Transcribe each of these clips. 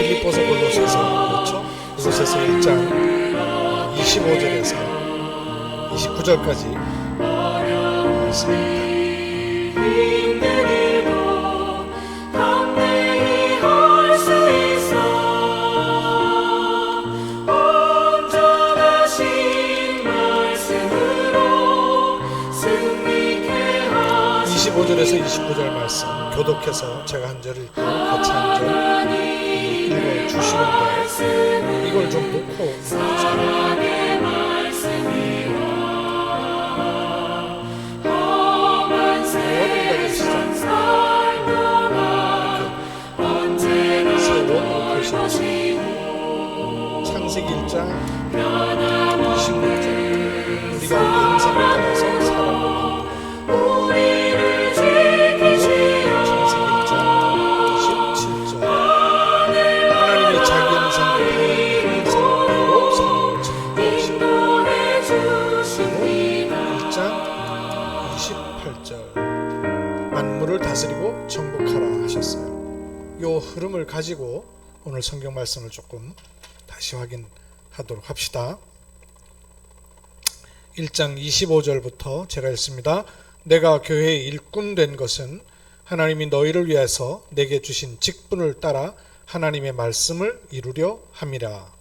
빌립보서 골로새서 그렇죠? 골로새서 1장 25절에서 29절까지 말씀입니다. 에서 29절 말씀 교독해서 제가 한 절을 읽고 같이 한 절 읽어주시는데 이걸 좀 놓고 원을 가지고 시작 창세기 1장 26절 우리가 우리 형상을 따라서 사람을 만물을 다스리고 정복하라 하셨어요. 이 흐름을 가지고 오늘 성경 말씀을 조금 다시 확인하도록 합시다. 1장 25절부터 제가 읽습니다. 내가 교회의 일꾼 된 것은 하나님이 너희를 위해서 내게 주신 직분을 따라 하나님의 말씀을 이루려 함이라.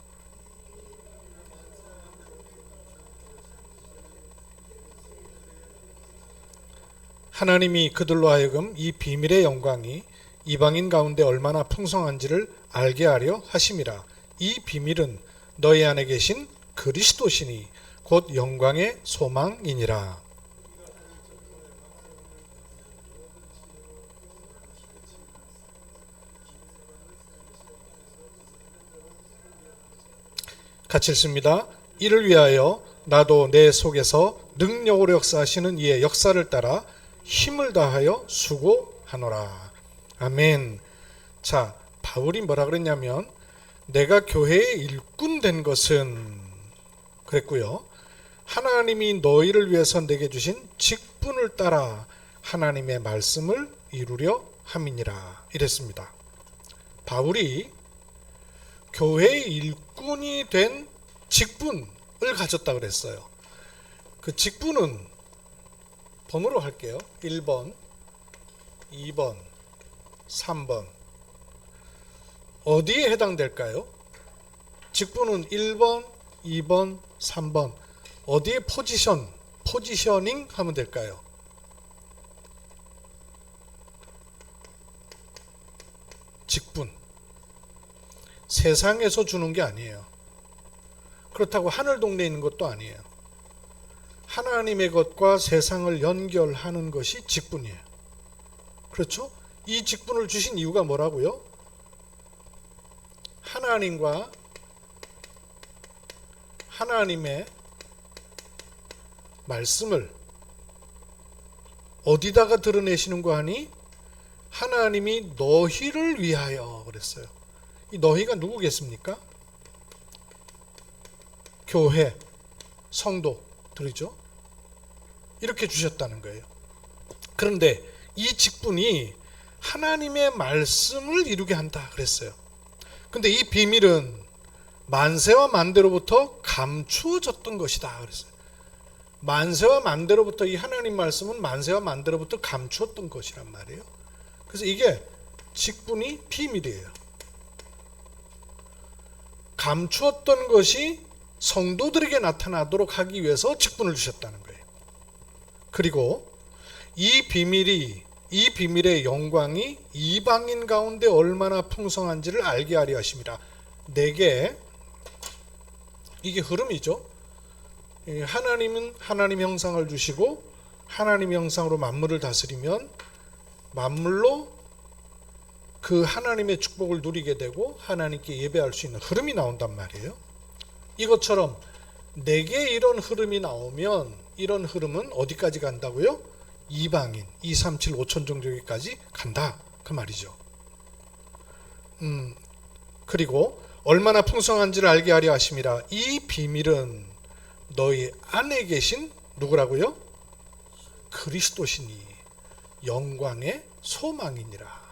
하나님이 그들로 하여금 이 비밀의 영광이 이방인 가운데 얼마나 풍성한지를 알게 하려 하심이라. 이 비밀은 너희 안에 계신 그리스도시니 곧 영광의 소망이니라. 같이 읽습니다. 이를 위하여 나도 내 속에서 능력으로 역사하시는 이의 역사를 따라 힘을 다하여 수고하노라. 아멘. 자, 바울이 뭐라 그랬냐면 내가 교회의 일꾼 된 것은 그랬고요. 하나님이 너희를 위해서 내게 주신 직분을 따라 하나님의 말씀을 이루려 함이니라 이랬습니다. 바울이 교회의 일꾼이 된 직분을 가졌다 그랬어요. 그 직분은 번호로 할게요. 1번, 2번, 3번. 어디에 해당될까요? 직분은 1번, 2번, 3번. 어디에 포지셔닝 하면 될까요? 직분. 세상에서 주는 게 아니에요. 그렇다고 하늘 동네에 있는 것도 아니에요. 하나님의 것과 세상을 연결하는 것이 직분이에요. 그렇죠? 이 직분을 주신 이유가 뭐라고요? 하나님과 하나님의 말씀을 어디다가 드러내시는 거 하니? 하나님이 너희를 위하여 그랬어요. 이 너희가 누구겠습니까? 교회, 성도들이죠. 이렇게 주셨다는 거예요. 그런데 이 직분이 하나님의 말씀을 이루게 한다 그랬어요. 근데 이 비밀은 만세와 만대로부터 감추어졌던 것이다 그랬어요. 만세와 만대로부터 이 하나님 말씀은 만세와 만대로부터 감추었던 것이란 말이에요. 그래서 이게 직분이 비밀이에요. 감추었던 것이 성도들에게 나타나도록 하기 위해서 직분을 주셨다는 거예요. 그리고 이 비밀의 영광이 이방인 가운데 얼마나 풍성한지를 알게 하려 하심이라. 내게 이게 흐름이죠. 하나님은 하나님 형상을 주시고 하나님 형상으로 만물을 다스리면 만물로 그 하나님의 축복을 누리게 되고 하나님께 예배할 수 있는 흐름이 나온단 말이에요. 이것처럼 내게 이런 흐름이 나오면 이런 흐름은 어디까지 간다고요? 이방인 237 5천 종족에까지 간다 그 말이죠. 그리고 얼마나 풍성한지를 알게 하려 하심이라. 이 비밀은 너희 안에 계신 누구라고요? 그리스도시니 영광의 소망이니라.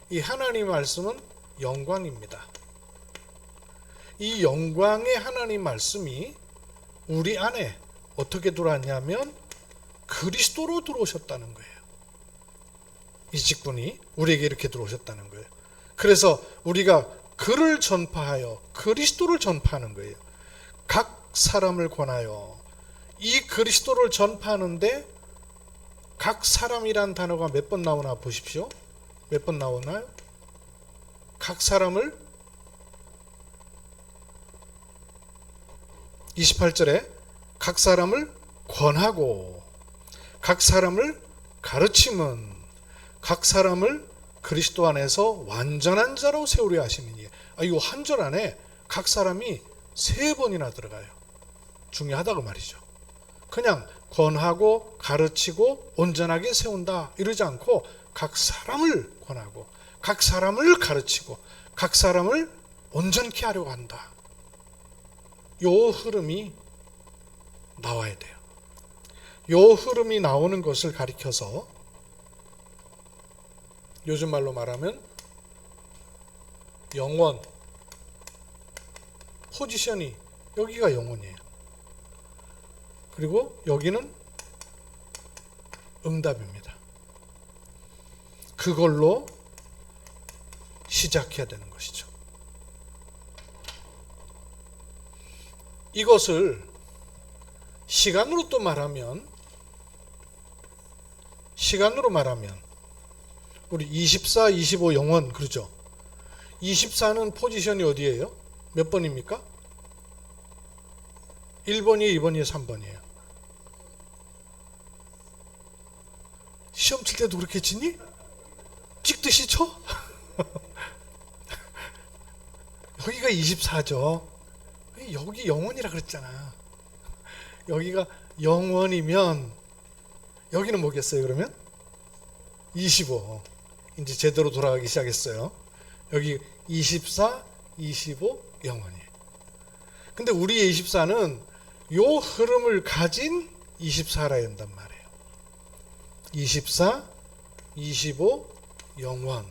이 하나님의 말씀은 영광입니다. 이 영광의 하나님 말씀이 우리 안에 어떻게 들어왔냐면 그리스도로 들어오셨다는 거예요. 이 직분이 우리에게 이렇게 들어오셨다는 거예요. 그래서 우리가 그를 전파하여 그리스도를 전파하는 거예요. 각 사람을 권하여. 이 그리스도를 전파하는데 각 사람이란 단어가 몇 번 나오나 보십시오. 몇 번 나오나요? 각 사람을 28절에 각 사람을 권하고 각 사람을 가르침은 각 사람을 그리스도 안에서 완전한 자로 세우려 하시느니. 이거 한 절 안에 각 사람이 3번이나 들어가요. 중요하다고 말이죠. 그냥 권하고 가르치고 온전하게 세운다 이러지 않고 각 사람을 권하고 각 사람을 가르치고 각 사람을 온전케 하려고 한다. 요 흐름이 나와야 돼요. 요 흐름이 나오는 것을 가리켜서 요즘 말로 말하면 영원, 포지션이 여기가 영원이에요. 그리고 여기는 응답입니다. 그걸로 시작해야 되는 것이죠. 이것을 시간으로 또 말하면 우리 24, 25 영원 그러죠. 24는 포지션이 어디예요? 몇 번입니까? 1번이에요, 2번이에요, 3번이에요? 시험 칠 때도 그렇게 치니? 찍듯이 쳐? 여기가 24죠. 여기 영원이라 그랬잖아. 여기가 영원이면 여기는 뭐겠어요 그러면? 25. 이제 제대로 돌아가기 시작했어요. 여기 24, 25 영원이에요. 근데 우리의 24는 요 흐름을 가진 24라 한단 말이에요. 24, 25 영원.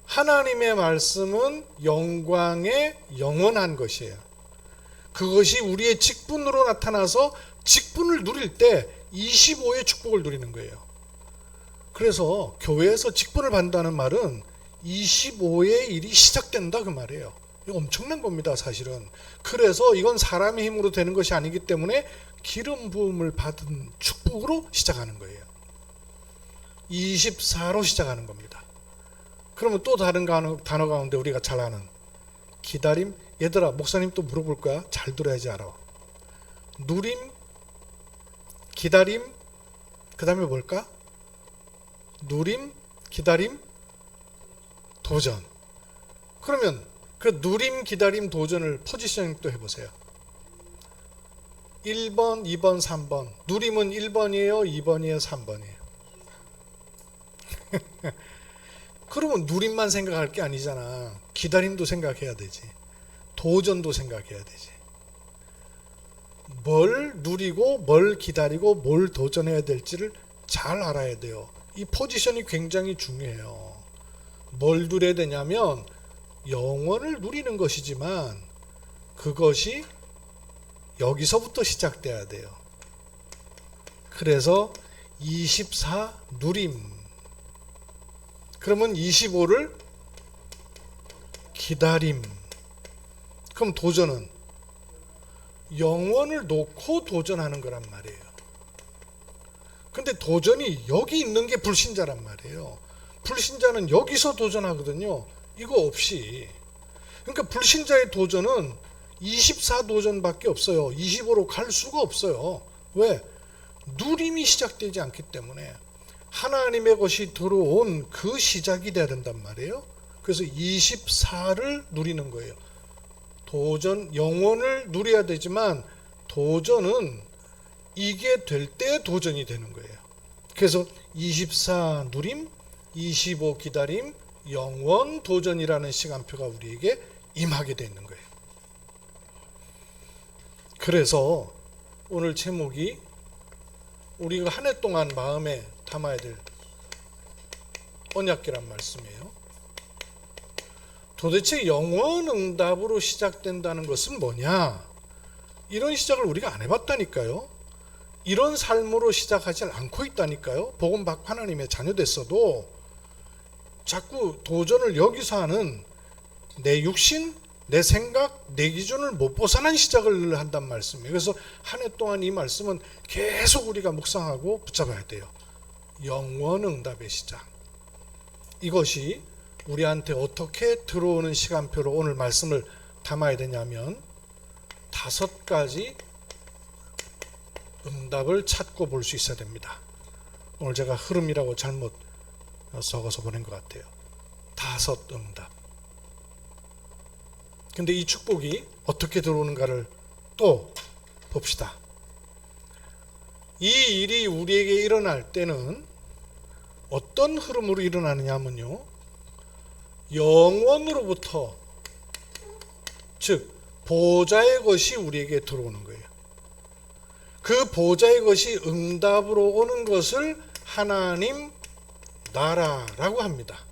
하나님의 말씀은 영광의 영원한 것이에요. 그것이 우리의 직분으로 나타나서 직분을 누릴 때 25의 축복을 누리는 거예요. 그래서 교회에서 직분을 받는다는 말은 25의 일이 시작된다 그 말이에요. 이거 엄청난 겁니다 사실은. 그래서 이건 사람의 힘으로 되는 것이 아니기 때문에 기름 부음을 받은 축복으로 시작하는 거예요. 24로 시작하는 겁니다. 그러면 또 다른 단어 가운데 우리가 잘 아는 기다림. 얘들아 목사님 또 물어볼 거야. 잘 들어야지 알아. 누림, 기다림, 그 다음에 뭘까? 누림, 기다림, 도전. 그러면 그 누림, 기다림, 도전을 포지셔닝 또 해보세요. 1번, 2번, 3번. 누림은 1번이에요, 2번이에요, 3번이에요. 그러면 누림만 생각할 게 아니잖아. 기다림도 생각해야 되지. 도전도 생각해야 되지. 뭘 누리고 뭘 기다리고 뭘 도전해야 될지를 잘 알아야 돼요. 이 포지션이 굉장히 중요해요. 뭘 누려야 되냐면 영원을 누리는 것이지만 그것이 여기서부터 시작돼야 돼요. 그래서 24 누림. 그러면 25를 기다림. 그럼 도전은 영원을 놓고 도전하는 거란 말이에요. 근데 도전이 여기 있는 게 불신자란 말이에요. 불신자는 여기서 도전하거든요. 이거 없이. 그러니까 불신자의 도전은 24 도전밖에 없어요. 25로 갈 수가 없어요. 왜? 누림이 시작되지 않기 때문에. 하나님의 것이 들어온 그 시작이 돼야 된단 말이에요. 그래서 24를 누리는 거예요. 도전, 영원을 누려야 되지만 도전은 이게 될 때 도전이 되는 거예요. 그래서 24 누림, 25 기다림, 영원 도전이라는 시간표가 우리에게 임하게 되어 있는 거예요. 그래서 오늘 제목이 우리가 한 해 동안 마음에 담아야 될 언약궤란 말씀이에요. 도대체 영원응답으로 시작된다는 것은 뭐냐? 이런 시작을 우리가 안 해봤다니까요. 이런 삶으로 시작하지 않고 있다니까요. 복음 받고 하나님의 자녀 됐어도 자꾸 도전을 여기서 하는 내 육신, 내 생각, 내 기준을 못 벗어난 시작을 한단 말씀이에요. 그래서 한 해 동안 이 말씀은 계속 우리가 묵상하고 붙잡아야 돼요. 영원응답의 시작. 이것이 우리한테 어떻게 들어오는 시간표로 오늘 말씀을 담아야 되냐면 5가지 응답을 찾고 볼 수 있어야 됩니다. 오늘 제가 흐름이라고 잘못 적어서 보낸 것 같아요. 5 응답. 근데 이 축복이 어떻게 들어오는가를 또 봅시다. 이 일이 우리에게 일어날 때는 어떤 흐름으로 일어나느냐 하면요, 영원으로부터, 즉 보좌의 것이 우리에게 들어오는 거예요. 그 보좌의 것이 응답으로 오는 것을 하나님 나라라고 합니다.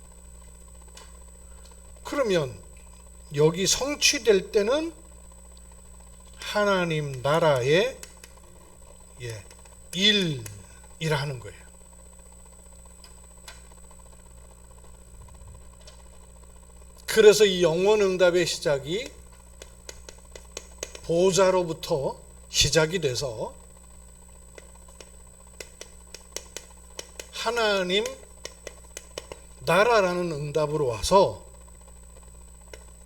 그러면 여기 성취될 때는 하나님 나라의 일이라 하는 거예요. 그래서 이 영원응답의 시작이 보좌로부터 시작이 돼서 하나님 나라라는 응답으로 와서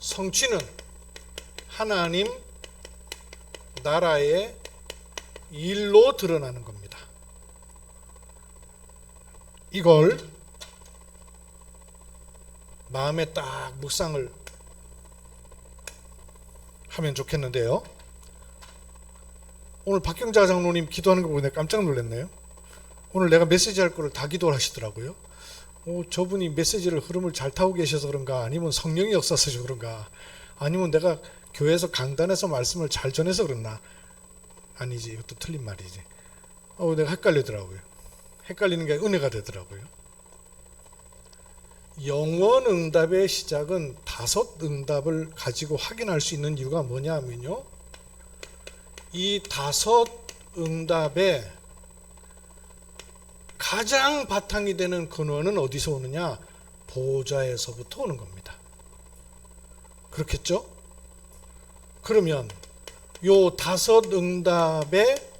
성취는 하나님 나라의 일로 드러나는 겁니다. 이걸 마음에 딱 묵상을 하면 좋겠는데요. 오늘 박경자 장로님 기도하는 거 보고 내가 깜짝 놀랐네요. 오늘 내가 메시지 할 거를 다 기도를 하시더라고요. 저분이 메시지를 흐름을 잘 타고 계셔서 그런가, 아니면 성령이 없어서 그런가, 아니면 내가 교회에서 강단에서 말씀을 잘 전해서 그랬나. 아니지, 이것도 틀린 말이지. 내가 헷갈리더라고요. 헷갈리는 게 은혜가 되더라고요. 영원응답의 시작은 5 응답을 가지고 확인할 수 있는 이유가 뭐냐 하면요, 이 5 응답의 가장 바탕이 되는 근원은 어디서 오느냐? 보좌에서부터 오는 겁니다. 그렇겠죠? 그러면 요 5 응답의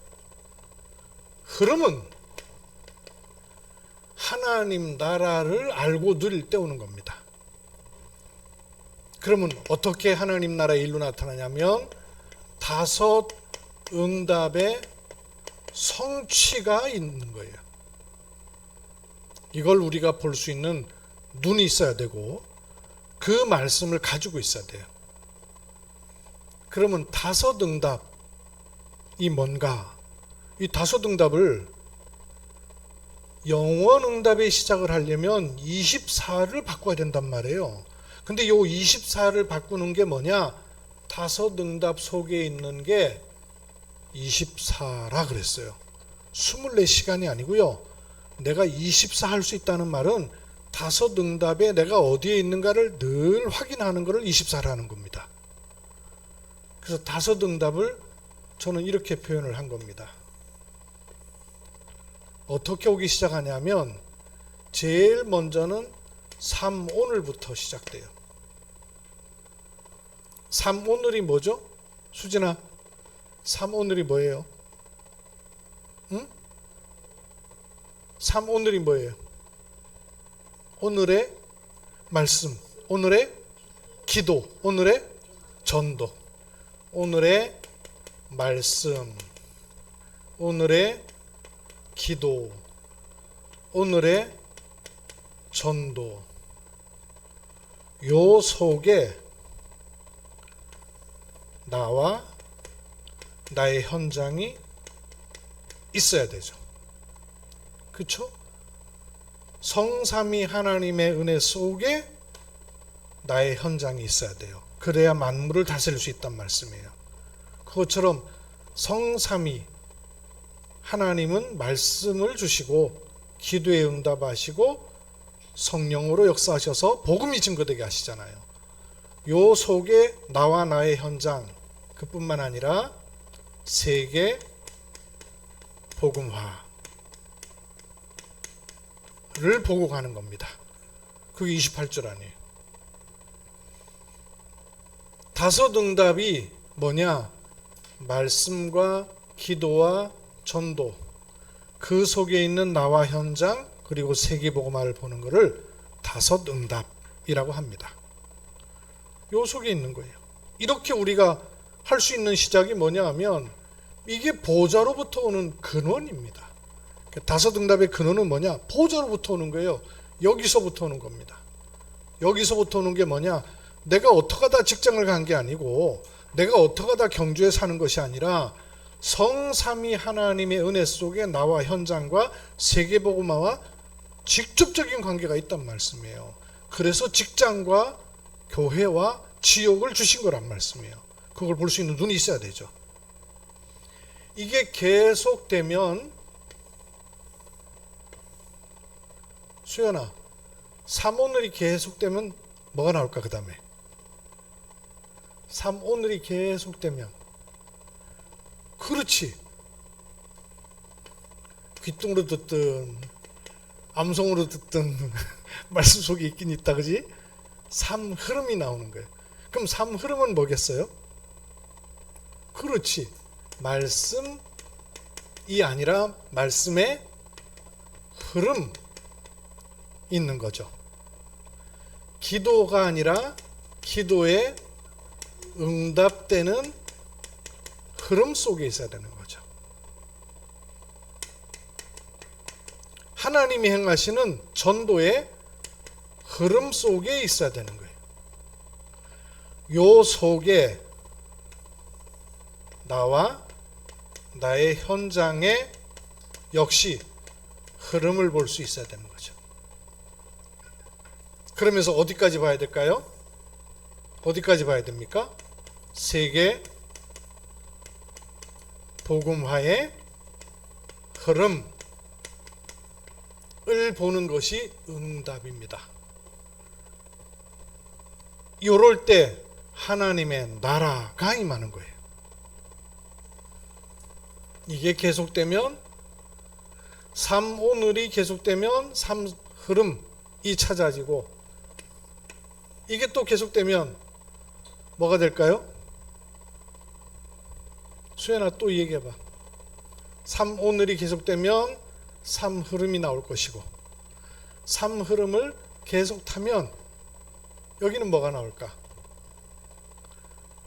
흐름은 하나님 나라를 알고 누릴 때 오는 겁니다. 그러면 어떻게 하나님 나라의 일로 나타나냐면 5 응답의 성취가 있는 거예요. 이걸 우리가 볼 수 있는 눈이 있어야 되고 그 말씀을 가지고 있어야 돼요. 그러면 5 응답이 뭔가? 이 5 응답을 영원 응답의 시작을 하려면 24를 바꿔야 된단 말이에요. 근데 이 24를 바꾸는 게 뭐냐? 5 응답 속에 있는 게 24라 그랬어요. 24시간이 아니고요. 내가 24 할 수 있다는 말은 5 응답에 내가 어디에 있는가를 늘 확인하는 것을 24라는 겁니다. 그래서 5 응답을 저는 이렇게 표현을 한 겁니다. 어떻게 오기 시작하냐면 제일 먼저는 3 오늘부터 시작돼요. 3 오늘이 뭐죠? 수진아, 3 오늘이 뭐예요? 응? 3 오늘이 뭐예요? 오늘의 말씀, 오늘의 기도, 오늘의 전도, 오늘의 말씀, 오늘의 기도, 오늘의 전도. 요 속에 나와 나의 현장이 있어야 되죠. 그렇죠? 성삼위 하나님의 은혜 속에 나의 현장이 있어야 돼요. 그래야 만물을 다스릴 수 있단 말씀이에요. 그것처럼 성삼위 하나님은 말씀을 주시고 기도에 응답하시고 성령으로 역사하셔서 복음이 증거되게 하시잖아요. 요 속에 나와 나의 현장, 그뿐만 아니라 세계 복음화를 보고 가는 겁니다. 그게 28절 아니에요. 다섯 응답이 뭐냐? 말씀과 기도와 전도, 그 속에 있는 나와 현장, 그리고 세계복음화를 보는 것을 다섯 응답이라고 합니다. 요 속에 있는 거예요. 이렇게 우리가 할 수 있는 시작이 뭐냐 하면 이게 보좌로부터 오는 근원입니다. 다섯 응답의 근원은 뭐냐? 보좌로부터 오는 거예요. 여기서부터 오는 겁니다. 여기서부터 오는 게 뭐냐? 내가 어떻게 하다 직장을 간 게 아니고, 내가 어떻게 하다 경주에 사는 것이 아니라 성삼위 하나님의 은혜 속에 나와 현장과 세계복음화와 직접적인 관계가 있단 말씀이에요. 그래서 직장과 교회와 지옥을 주신 거란 말씀이에요. 그걸 볼 수 있는 눈이 있어야 되죠. 이게 계속되면, 수연아, 3오늘이 계속되면 뭐가 나올까? 그 다음에 3오늘이 계속되면, 그렇지, 귀뚱으로 듣든 암송으로 듣든 말씀 속에 있긴 있다, 그지? 3 흐름이 나오는 거예요. 그럼 3 흐름은 뭐겠어요? 그렇지, 말씀이 아니라 말씀의 흐름 있는 거죠. 기도가 아니라 기도에 응답되는 흐름 속에 있어야 되는 거죠. 하나님이 행하시는 전도의 흐름 속에 있어야 되는 거예요. 요 속에 나와 나의 현장에 역시 흐름을 볼 수 있어야 되는 거죠. 그러면서 어디까지 봐야 될까요? 어디까지 봐야 됩니까? 세계 복음화의 흐름을 보는 것이 응답입니다. 이럴 때 하나님의 나라가 임하는 거예요. 이게 계속되면, 3오늘이 계속되면 3 흐름이 찾아지고, 이게 또 계속되면 뭐가 될까요? 수연아, 또 얘기해봐. 3오늘이 계속되면 3 흐름이 나올 것이고, 3 흐름을 계속 타면 여기는 뭐가 나올까?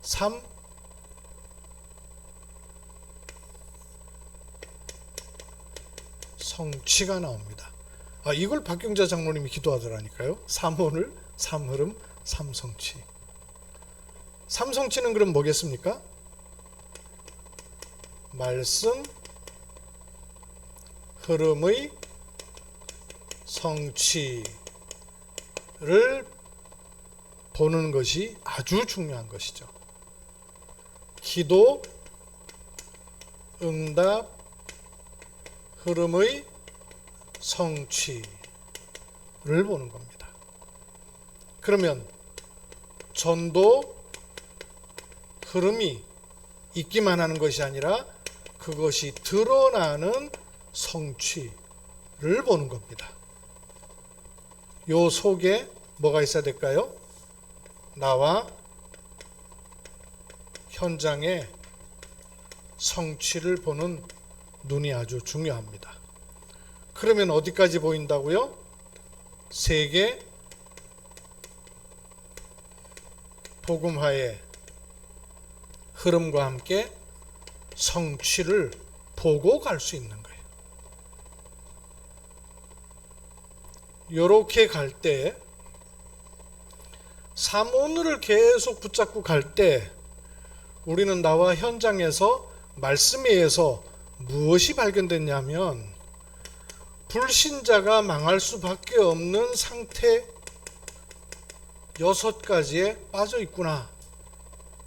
3 성취가 나옵니다. 이걸 박경자 장로님이 기도하더라니까요. 3오늘, 3 흐름, 3 성취. 3 성취는 그럼 뭐겠습니까? 말씀 흐름의 성취를 보는 것이 아주 중요한 것이죠. 기도, 응답, 흐름의 성취를 보는 겁니다. 그러면 전도 흐름이 있기만 하는 것이 아니라 그것이 드러나는 성취를 보는 겁니다. 요 속에 뭐가 있어야 될까요? 나와 현장의 성취를 보는 눈이 아주 중요합니다. 그러면 어디까지 보인다고요? 세계 복음화의 흐름과 함께 성취를 보고 갈 수 있는 거예요. 이렇게 갈 때, 3오늘을 계속 붙잡고 갈 때 우리는 나와 현장에서 말씀에 의해서 무엇이 발견됐냐면, 불신자가 망할 수밖에 없는 상태 6가지에 빠져 있구나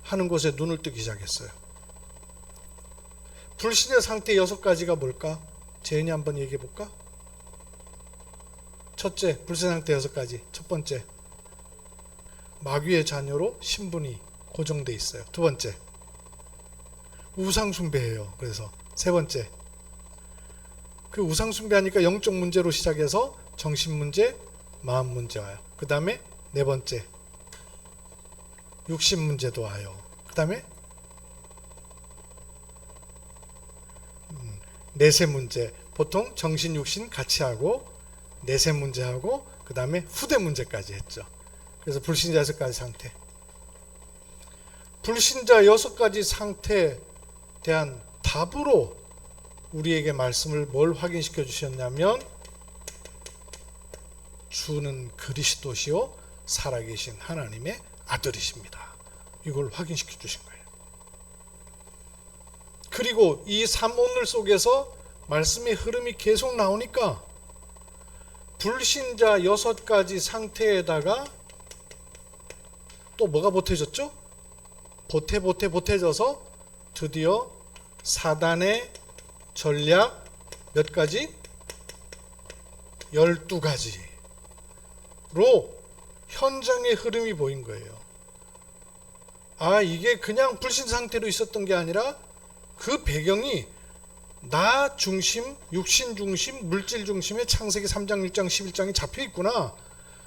하는 것에 눈을 뜨기 시작했어요. 불신의 상태 6가지가 뭘까? 재현이 한번 얘기해 볼까? 첫째, 불신 상태 6가지. 첫 번째, 마귀의 자녀로 신분이 고정돼 있어요. 두 번째, 우상 숭배예요. 그래서 세 번째, 그 우상 숭배하니까 영적 문제로 시작해서 정신 문제, 마음 문제 와요. 그 다음에 네 번째, 육신 문제도 와요. 그 다음에 내세 문제, 보통 정신 육신 같이 하고 내세 문제하고 그 다음에 후대 문제까지 했죠. 그래서 불신자 6가지 상태, 불신자 6가지 상태에 대한 답으로 우리에게 말씀을 뭘 확인시켜 주셨냐면, 주는 그리스도시요 살아계신 하나님의 아들이십니다. 이걸 확인시켜 주신 거예요. 그리고 이 3오늘 속에서 말씀의 흐름이 계속 나오니까 불신자 6가지 상태에다가 또 뭐가 보태졌죠? 보태져서 드디어 사단의 전략 몇 가지? 12가지로 현장의 흐름이 보인 거예요. 아, 이게 그냥 불신 상태로 있었던 게 아니라 그 배경이 나 중심, 육신 중심, 물질 중심의 창세기 3장, 1장, 11장이 잡혀 있구나.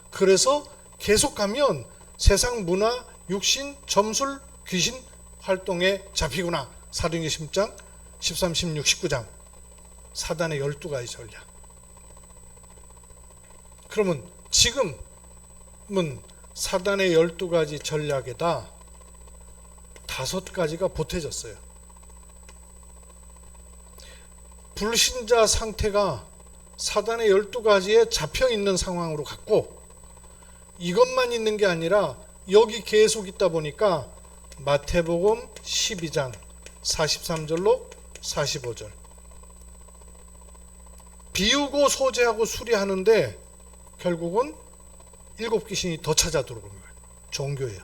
그래서 계속 가면 세상 문화, 육신, 점술, 귀신 활동에 잡히구나. 사도행전 10장, 13, 16, 19장 사단의 12가지 전략. 그러면 지금은 사단의 12가지 전략에다 5가지가 보태졌어요. 불신자 상태가 사단의 12가지에 잡혀있는 상황으로 갔고, 이것만 있는 게 아니라 여기 계속 있다 보니까 마태복음 12장 43절로 45절 비우고 소재하고 수리하는데 결국은 7귀신이 더 찾아 들어오는 거예요. 종교예요.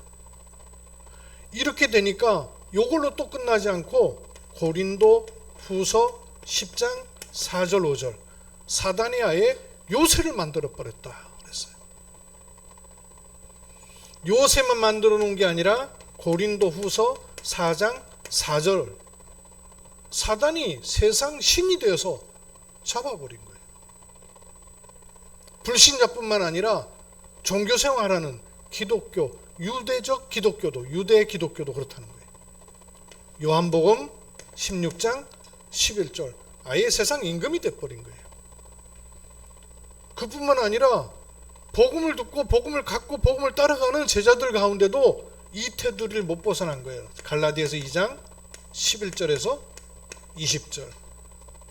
이렇게 되니까 이걸로 또 끝나지 않고 고린도 후서 10장 4절 5절 사단이 아예 요새를 만들어 버렸다 그랬어요. 요새만 만들어 놓은 게 아니라 고린도 후서 4장 4절 사단이 세상 신이 되어서 잡아버린 거예요. 불신자뿐만 아니라 종교생활하는 기독교, 유대적 기독교도, 유대 기독교도 그렇다는 거예요. 요한복음 16장 11절 아예 세상 임금이 돼버린 거예요. 그뿐만 아니라 복음을 듣고 복음을 갖고 복음을 따라가는 제자들 가운데도 이 테두리를 못 벗어난 거예요. 갈라디아서 2장 11절에서 20절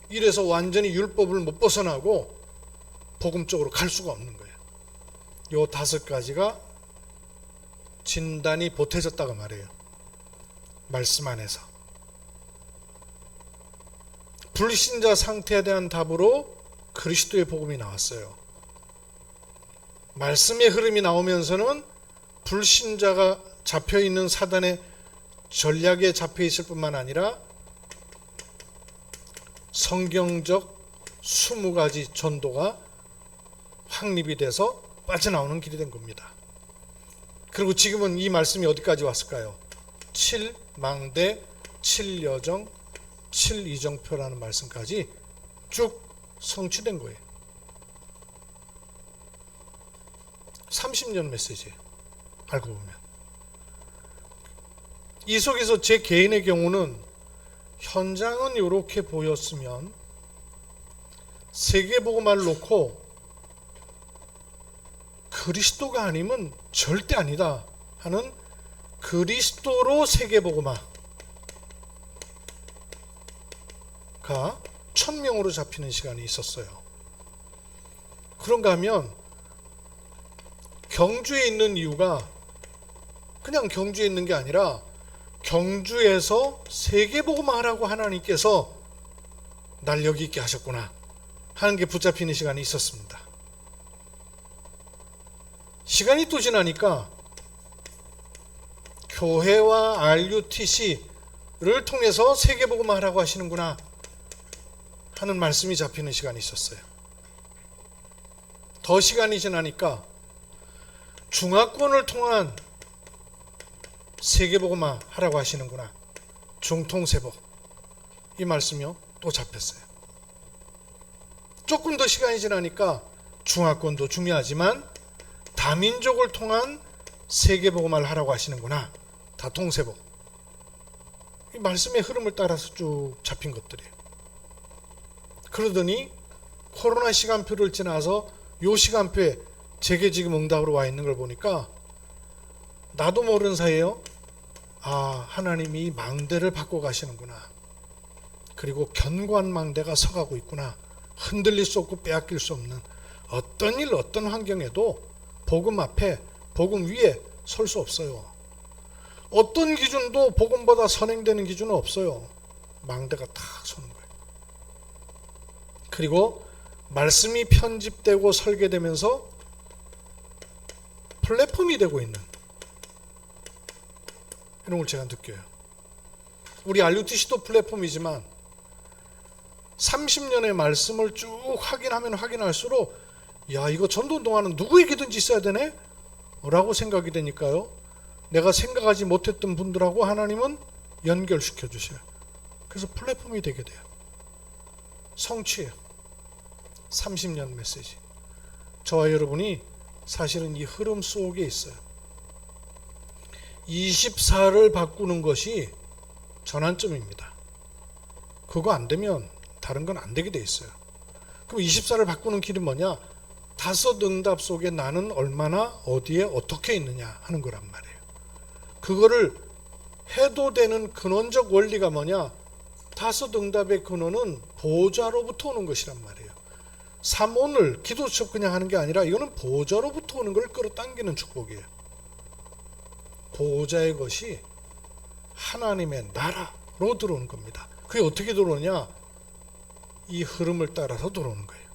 이래서 완전히 율법을 못 벗어나고 복음 쪽으로 갈 수가 없는 거예요. 요 5가지가 진단이 보태졌다고 말해요. 말씀 안에서 불신자 상태에 대한 답으로 그리스도의 복음이 나왔어요. 말씀의 흐름이 나오면서는 불신자가 잡혀있는 사단의 전략에 잡혀있을 뿐만 아니라 성경적 20가지 전도가 확립이 돼서 빠져나오는 길이 된 겁니다. 그리고 지금은 이 말씀이 어디까지 왔을까요? 7망대, 7여정, 7이정표라는 말씀까지 쭉 성취된 거예요. 30년 메시지 알고 보면 이 속에서 제 개인의 경우는 현장은 이렇게 보였으면 세계복음화를 놓고 그리스도가 아니면 절대 아니다 하는 그리스도로 세계복음화가 1000명으로 잡히는 시간이 있었어요. 그런가 하면 경주에 있는 이유가 그냥 경주에 있는 게 아니라 경주에서 세계복음화하라고 하나님께서 날 여기 있게 하셨구나 하는 게 붙잡히는 시간이 있었습니다. 시간이 또 지나니까 교회와 RUTC를 통해서 세계복음화하라고 하시는구나 하는 말씀이 잡히는 시간이 있었어요. 더 시간이 지나니까 중화권을 통한 세계복음화 하라고 하시는구나. 중통세복. 이 말씀이요 또 잡혔어요. 조금 더 시간이 지나니까 중화권도 중요하지만 다민족을 통한 세계복음화를 하라고 하시는구나. 다통세복. 이 말씀의 흐름을 따라서 쭉 잡힌 것들이에요. 그러더니 코로나 시간표를 지나서 요 시간표에 제게 지금 응답으로 와 있는 걸 보니까 나도 모르는 사이에요. 하나님이 망대를 바꿔 가시는구나. 그리고 견고한 망대가 서가고 있구나. 흔들릴 수 없고 빼앗길 수 없는 어떤 일 어떤 환경에도 복음 앞에 복음 위에 설 수 없어요. 어떤 기준도 복음보다 선행되는 기준은 없어요. 망대가 탁 서는 거예요. 그리고 말씀이 편집되고 설계되면서 플랫폼이 되고 있는 이런 걸 제가 느껴요. 우리 RUTC도 플랫폼이지만 30년의 말씀을 쭉 확인하면 확인할수록 이거 전도운동하는 누구에게든지 있어야 되네? 라고 생각이 되니까요. 내가 생각하지 못했던 분들하고 하나님은 연결시켜 주셔요. 그래서 플랫폼이 되게 돼요. 성취예요. 30년 메시지. 저와 여러분이 사실은 이 흐름 속에 있어요. 24를 바꾸는 것이 전환점입니다. 그거 안 되면 다른 건 안 되게 돼 있어요. 그럼 24를 바꾸는 길은 뭐냐? 5 응답 속에 나는 얼마나 어디에 어떻게 있느냐 하는 거란 말이에요. 그거를 해도 되는 근원적 원리가 뭐냐? 5 응답의 근원은 보좌로부터 오는 것이란 말이에요. 삼원을 기도 수업 그냥 하는 게 아니라 이거는 보좌로부터 오는 걸 끌어당기는 축복이에요. 보좌의 것이 하나님의 나라로 들어오는 겁니다. 그게 어떻게 들어오냐? 이 흐름을 따라서 들어오는 거예요.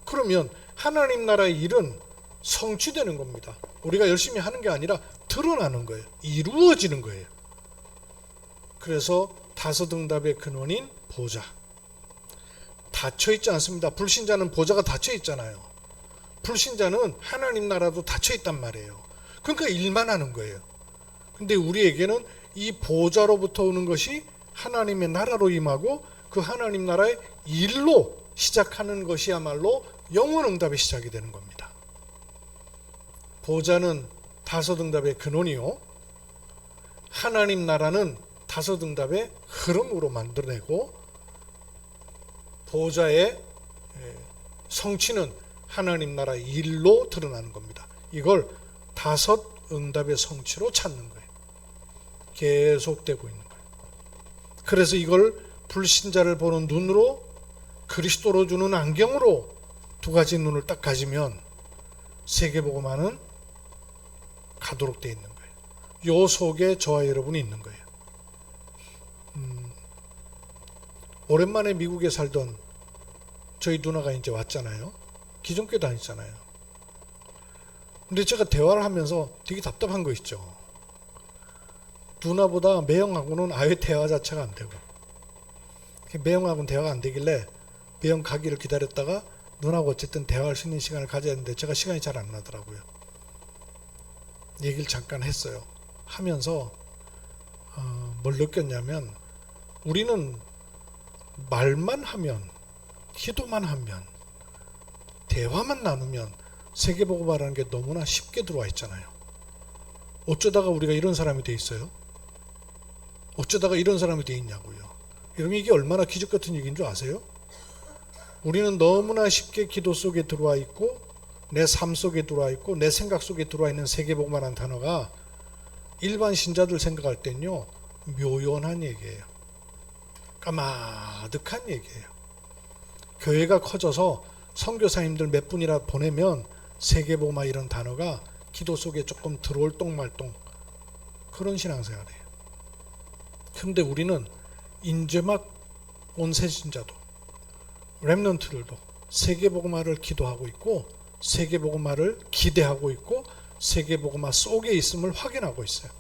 그러면 하나님 나라의 일은 성취되는 겁니다. 우리가 열심히 하는 게 아니라 드러나는 거예요. 이루어지는 거예요. 그래서 5 응답의 근원인 보좌. 닫혀 있지 않습니다. 불신자는 보좌가 닫혀 있잖아요. 불신자는 하나님 나라도 닫혀 있단 말이에요. 그러니까 일만 하는 거예요. 근데 우리에게는 이 보좌로부터 오는 것이 하나님의 나라로 임하고 그 하나님 나라의 일로 시작하는 것이야말로 영원 응답의 시작이 되는 겁니다. 보좌는 5 응답의 근원이요. 하나님 나라는 5 응답의 흐름으로 만들어내고 보좌의 성취는 하나님 나라의 일로 드러나는 겁니다. 이걸 5 응답의 성취로 찾는 거예요. 계속되고 있는 거예요. 그래서 이걸 불신자를 보는 눈으로 그리스도로 주는 안경으로 2 가지 눈을 딱 가지면 세계복음화는 가도록 되어 있는 거예요. 요 속에 저와 여러분이 있는 거예요. 오랜만에 미국에 살던 저희 누나가 이제 왔잖아요. 기존교회 다니잖아요. 근데 제가 대화를 하면서 되게 답답한 거 있죠. 누나보다 매형하고는 아예 대화 자체가 안 되고, 매형하고는 대화가 안 되길래 매형 가기를 기다렸다가 누나하고 어쨌든 대화할 수 있는 시간을 가져야 했는데 제가 시간이 잘 안 나더라고요. 얘기를 잠깐 했어요. 하면서 뭘 느꼈냐면, 우리는 말만 하면, 기도만 하면, 대화만 나누면 세계복음화라는 게 너무나 쉽게 들어와 있잖아요. 어쩌다가 우리가 이런 사람이 돼 있어요? 어쩌다가 이런 사람이 돼 있냐고요. 여러분, 이게 얼마나 기적 같은 얘기인 줄 아세요? 우리는 너무나 쉽게 기도 속에 들어와 있고 내 삶 속에 들어와 있고 내 생각 속에 들어와 있는 세계복음화라는 단어가 일반 신자들 생각할 땐요, 묘연한 얘기예요. 까마득한 얘기예요. 교회가 커져서 선교사님들 몇 분이라 보내면 세계복음화 이런 단어가 기도 속에 조금 들어올 똥말똥 그런 신앙생활이에요. 그런데 우리는 이제 막 온 새신자도 렘넌트들도 세계복음화를 기도하고 있고 세계복음화를 기대하고 있고 세계복음화 속에 있음을 확인하고 있어요.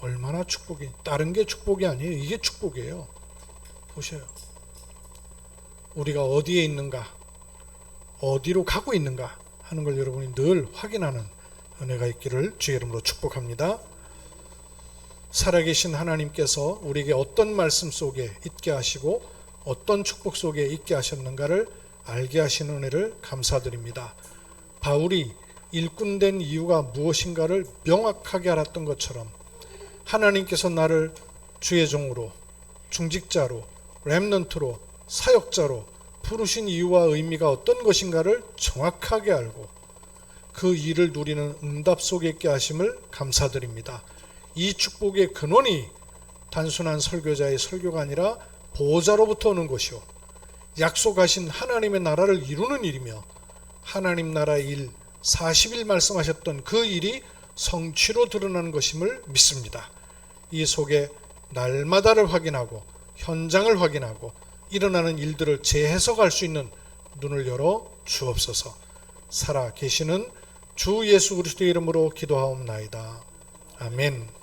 얼마나 축복이, 다른 게 축복이 아니에요. 이게 축복이에요. 보셔요. 우리가 어디에 있는가, 어디로 가고 있는가 하는 걸 여러분이 늘 확인하는 은혜가 있기를 주의 이름으로 축복합니다. 살아계신 하나님께서 우리에게 어떤 말씀 속에 있게 하시고 어떤 축복 속에 있게 하셨는가를 알게 하신 은혜를 감사드립니다. 바울이 일꾼된 이유가 무엇인가를 명확하게 알았던 것처럼 하나님께서 나를 주의 종으로, 중직자로, 렘넌트로, 사역자로 부르신 이유와 의미가 어떤 것인가를 정확하게 알고 그 일을 누리는 응답 속에 있게 하심을 감사드립니다. 이 축복의 근원이 단순한 설교자의 설교가 아니라 보호자로부터 오는 것이요 약속하신 하나님의 나라를 이루는 일이며 하나님 나라의 일 40일 말씀하셨던 그 일이 성취로 드러나는 것임을 믿습니다. 이 속에 날마다를 확인하고 현장을 확인하고 일어나는 일들을 재해석할 수 있는 눈을 열어 주옵소서. 살아 계시는 주 예수 그리스도의 이름으로 기도하옵나이다. 아멘.